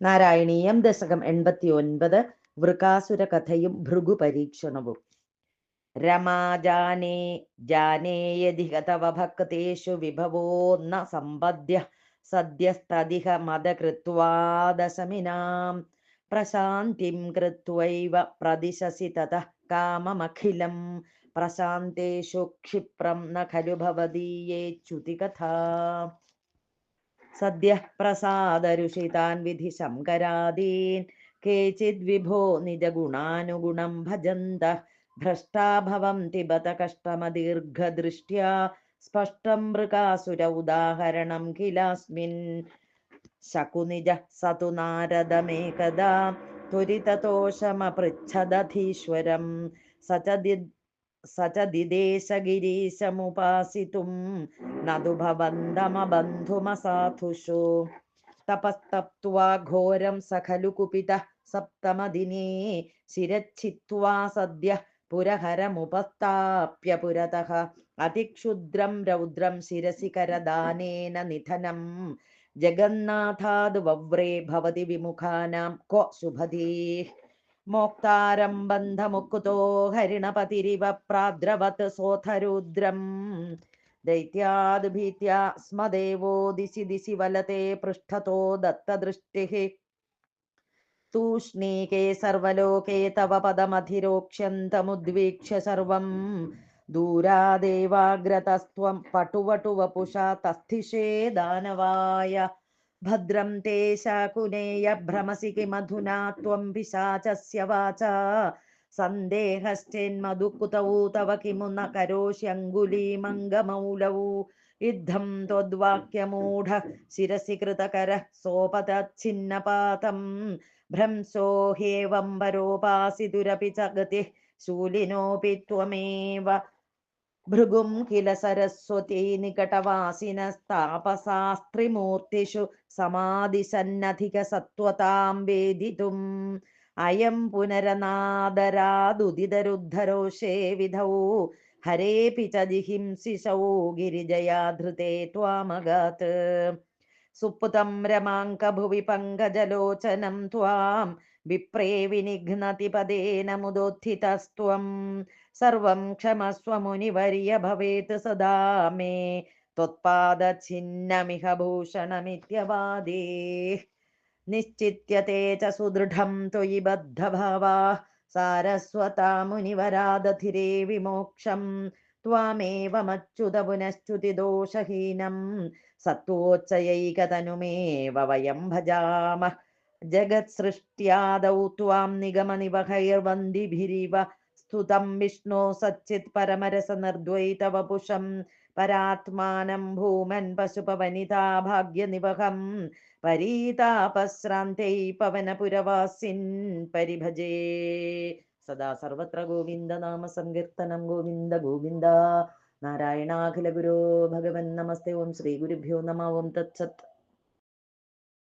നാരായണീയം ദശകം 89 വൃകാസുര കഥയും ഭൃഗു പരീക്ഷണവും. രമാജാനേ ജാനേയധിക തവ ഭക്തേഷു വിഭവോ ന സമ്പദ്യ സദ്യസ്തദിഹ മദകൃത്വാദശമിനാം പ്രശാന്തിം കൃത്വൈവ പ്രതിശസി തതഃ കാമമഖിലം പ്രശാന്തേഷു ക്ഷിപ്രം ന ഖലു ഭവദീയേച്യുതി കഥാ. സദ്യ പ്രസാദരുഷിതാൻ വിധി ശങ്കരാദീൻ കേചിദ് വിഭോ നിജഗുണാനുഗുണം ഭജന്ത ഭ്രഷ്ടാഭവന്തി ബത കഷ്ടമദീർഘദൃഷ്ട്യാ സ്പഷ്ടം മൃഗാസുര ഉദാഹരണം കിലാസ്മിൻ. ശകുനിജ സതു നാരദമേകദാ ത്വരിതതോഷമപൃച്ഛദധീശ്വരം സചദിദേശഗിരീശമുപാസിതും നതു ഭവന്തമബന്ധുമസാധുഷു. തപസ്തപ്ത്വാ ഘോരം സഖലു കുപിതഃ സപ്തമദിനേ ശിരച്ഛിത്വാ സദ്യ പുരഹരമുപസ്ഥാപ്യ പുരതഃ അതിക്ഷുദ്രം രൗദ്രം ശിരസി കരദാനേന നിധനം ജഗന്നാഥാദ് വവ്രേ ഭവതി വിമുഖാനാം ക്വ ശുഭധീഃ. മോക്താരം ബന്ധമുക്തോ ഹരിണപതിരിവ പ്രാദ്രവത് സോഥരുദ്രം ദൈത്യാദ് ഭീത്യാ സ്മദേവോ ദിശി ദിശി വലത്തെ പൃഷ്ഠതോ ദത്തദൃഷ്ടിഃ. തൂഷ്ണീകേ സർവലോകേ തവ പദമധിരോക്ഷ്യന്തമുദ്വീക്ഷ്യ സർവം ദൂരാദേവാഗ്രതസ്ത്വം പട്ടുവട്ടുവപുഷാ തസ്ഥിഷേ ദാനവായ. ഭദ്രം തേ ശാകുനേയ ഭ്രമസി കിമധുനാ ത്വം പിശാചസ്യ വാചാ സന്ദേഹശ്ചേന്മധുകുതൗ തവ കിമു ന കരോഷ്യങ്കുലീമംഗമൗലൗ. യുദ്ധം ത്വദ്വാക്യമൂഢ ശിരസി കൃതകരഃ സോപതച്ഛിന്നപാതം ഭ്രംശോ ഹ്യേവം പരോപാസിതുരപി ച ഗതിഃ ശൂലിനോപി ത്വമേവ. ഭൃഗും കില സരസ്വതീ നികടവാസിനസ്താപസാസ്ത്രിമൂർത്തിഷു സമാദിശന്നധിക സത്വതാം വേദിതും. അയം പുനരനാദരാദുദിതരുദ്ധരോഷേ വിധൗ ഹരേപി ച ജിഹിംസിഷൗ ഗിരിജയാധൃതേ ത്വാമഗാത്. സുപ്തം രമാങ്കഭുവി പങ്കജലോചനം ത്വാം വിപ്രേ വിനിഘ്നതി പദേന മുദോത്ഥിതസ്ത്വം. സർവം ക്ഷമസ്വ മുനിവർയ ഭവേത് സദാ മേ ത്വത്പാദഛിന്നമിഹ ഭൂഷണമിത്യവാദേ. നിശ്ചിത്യ തേ ച സുദൃഢം ത്വയി ബദ്ധഭാവാഃ സാരസ്വതാ മുനിവരാദധിരേ വിമോക്ഷം. ത്വാമേവമച്യുത പുനശ്ച്യുതിദോഷഹീനം സത്വോച്ചയൈകതനുമേവ വയം ഭജാമഃ. ജഗത്സൃഷ്ട്യാദൗ ത്വാം നിഗമനിവഹൈർവന്ദിഭിരിവ സ്തുതം വിഷ്ണോ സച്ചിത് പരമരസനിർദ്വൈതവപുഷം. പരാത്മാനം ഭൂമൻ പശുപവനിതാ ഭാഗ്യനിവഹം പരീതാപശ്രാന്തൈ പവനപുരവാസിൻ പരിഭജേ. സദാ സർവത്ര ഗോവിന്ദ നാമ സങ്കീർത്തനം. ഗോവിന്ദ ഗോവിന്ദ. നാരായണാഖില ഗുരോ ഭഗവൻ നമസ്തേ. ഓം ശ്രീ ഗുരുഭ്യോ നമഃ. ഓം തത്സത്.